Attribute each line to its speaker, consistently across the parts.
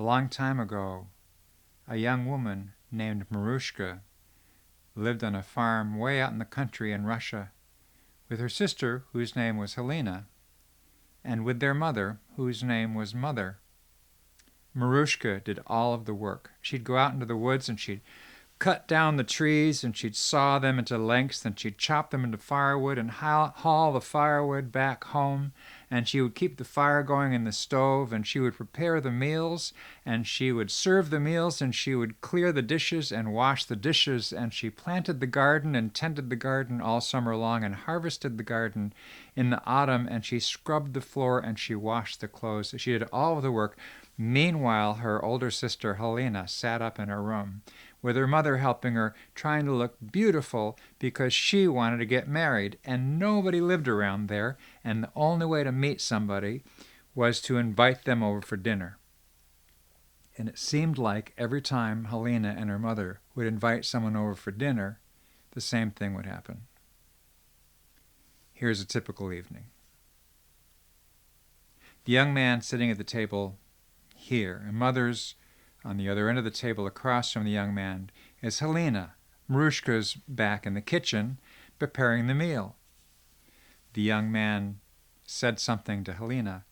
Speaker 1: A long time ago, a young woman named Marushka lived on a farm way out in the country in Russia with her sister, whose name was Helena, and with their mother, whose name was Mother. Marushka did all of the work. She'd go out into the woods and she'd cut down the trees and she'd saw them into lengths and she'd chop them into firewood and haul the firewood back home, and she would keep the fire going in the stove, and she would prepare the meals, and she would serve the meals, and she would clear the dishes and wash the dishes, and she planted the garden and tended the garden all summer long and harvested the garden in the autumn, and she scrubbed the floor and she washed the clothes. She did all of the work. Meanwhile, her older sister Helena sat up in her room with her mother helping her, trying to look beautiful because she wanted to get married, and nobody lived around there, and the only way to meet somebody was to invite them over for dinner. And it seemed like every time Helena and her mother would invite someone over for dinner, the same thing would happen. Here's a typical evening. The young man sitting at the table here, and Mother's on the other end of the table across from the young man is Helena. Marushka's back in the kitchen preparing the meal. The young man said something to Helena,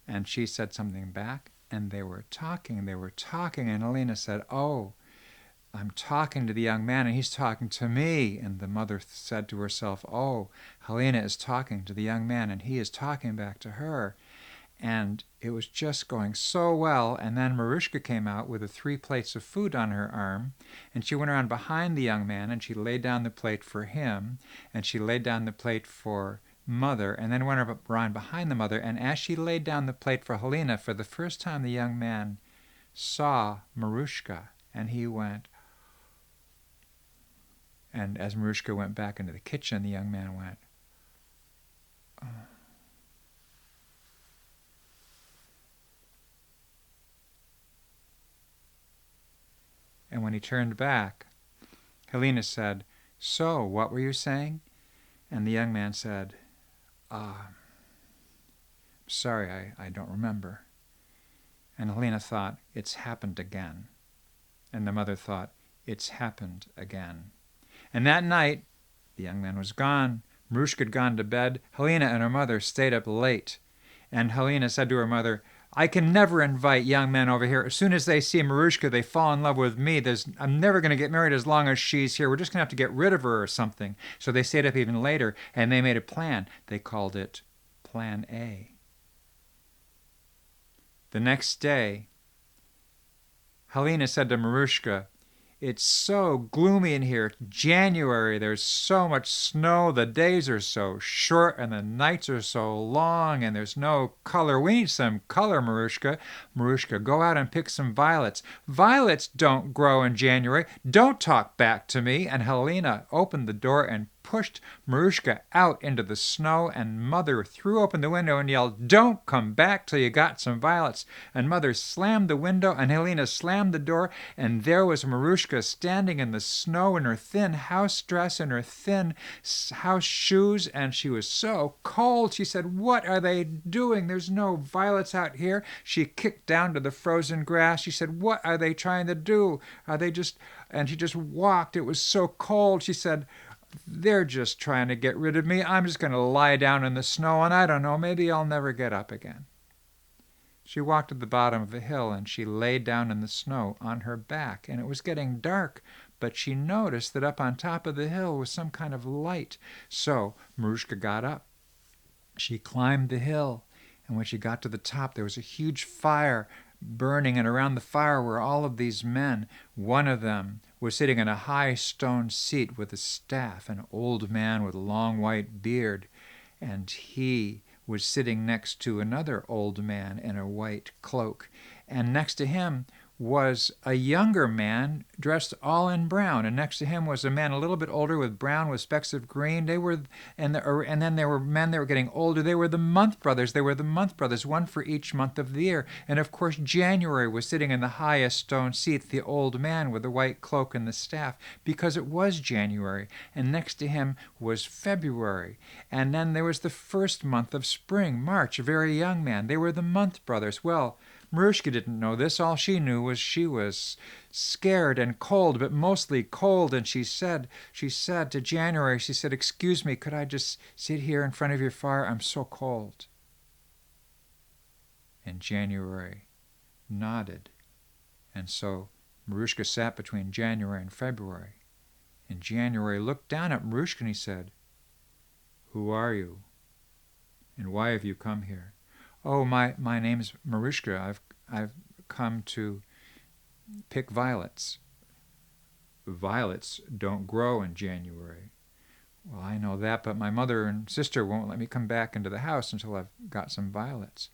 Speaker 1: and she said something back, and they were talking, and Helena said, "Oh, I'm talking to the young man, and he's talking to me." And the mother said to herself, "Oh, Helena is talking to the young man, and he is talking back to her." And it was just going so well, and then Marushka came out with the 3 plates of food on her arm, and she went around behind the young man, and she laid down the plate for him, and she laid down the plate for Mother, and then went around behind the mother, and as she laid down the plate for Helena, for the first time the young man saw Marushka, and he went, and as Marushka went back into the kitchen, the young man went, "Oh." And when he turned back, Helena said, "So, what were you saying?" And the young man said, "Sorry, I don't remember." And Helena thought, "It's happened again." And the mother thought, "It's happened again." And that night, the young man was gone. Marushka had gone to bed. Helena and her mother stayed up late. And Helena said to her mother, "I can never invite young men over here. As soon as they see Marushka, they fall in love with me. I'm never going to get married as long as she's here. We're just going to have to get rid of her or something." So they stayed up even later, and they made a plan. They called it Plan A. The next day, Helena said to Marushka, "It's so gloomy in here. January, there's so much snow, the days are so short, and the nights are so long, and there's no color. We need some color, Marushka. Marushka, go out and pick some violets. Violets don't grow in January. Don't talk back to me." And Helena opened the door and pushed Marushka out into the snow, and Mother threw open the window and yelled, "Don't come back till you got some violets." And Mother slammed the window, and Helena slammed the door, and there was Marushka standing in the snow in her thin house dress and her thin house shoes, and she was so cold. She said, "What are they doing? There's no violets out here." She kicked down to the frozen grass. She said, "What are they trying to do? Are they just..." And she just walked. It was so cold. She said, "They're just trying to get rid of me. I'm just going to lie down in the snow, and I don't know, maybe I'll never get up again." She walked to the bottom of the hill, and she lay down in the snow on her back, and it was getting dark, but she noticed that up on top of the hill was some kind of light. So Marushka got up. She climbed the hill, and when she got to the top, there was a huge fire burning, and around the fire were all of these men. One of them was sitting in a high stone seat with a staff, an old man with a long white beard, and he was sitting next to another old man in a white cloak, and next to him was a younger man dressed all in brown, and next to him was a man a little bit older with brown with specks of green. And then there were men that were getting older. They were the month brothers. One for each month of the year. And of course January was sitting in the highest stone seat, the old man with the white cloak and the staff, because it was January. And next to him was February. And then there was the first month of spring, March, a very young man. They were the month brothers. Well, Marushka didn't know this. All she knew was she was scared and cold, but mostly cold. And she said to January, she said, "Excuse me, could I just sit here in front of your fire? I'm so cold." And January nodded. And so Marushka sat between January and February. And January looked down at Marushka and he said, "Who are you? And why have you come here?" "Oh, my name's Marushka. I've come to pick violets." "Violets don't grow in January." "Well, I know that, but my mother and sister won't let me come back into the house until I've got some violets."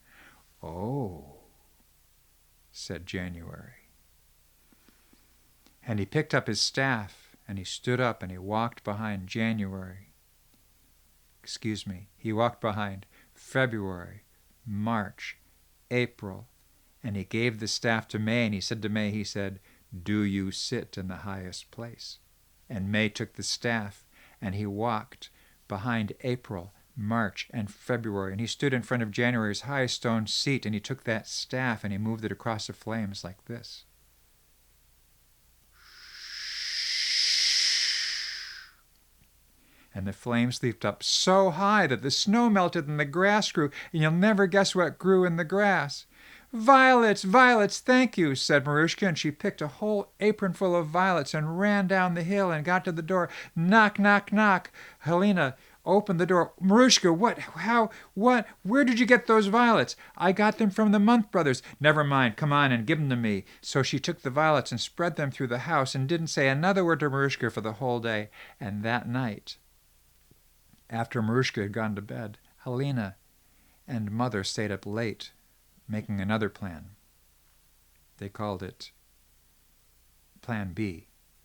Speaker 1: "Oh," said January. And he picked up his staff and he stood up and he walked behind January. He walked behind February, March, April, and he gave the staff to May, and he said to May, he said, "Do you sit in the highest place?" And May took the staff, and he walked behind April, March, and February, and he stood in front of January's high stone seat, and he took that staff, and he moved it across the flames like this. And the flames leaped up so high that the snow melted and the grass grew, and you'll never guess what grew in the grass. "Violets, violets, thank you," said Marushka, and she picked a whole apronful of violets and ran down the hill and got to the door. Knock, knock, knock. Helena opened the door. "Marushka, where did you get those violets?" "I got them from the Month Brothers." "Never mind, come on and give them to me." So she took the violets and spread them through the house and didn't say another word to Marushka for the whole day. And that night, after Marushka had gone to bed, Helena and Mother stayed up late, making another plan. They called it Plan B.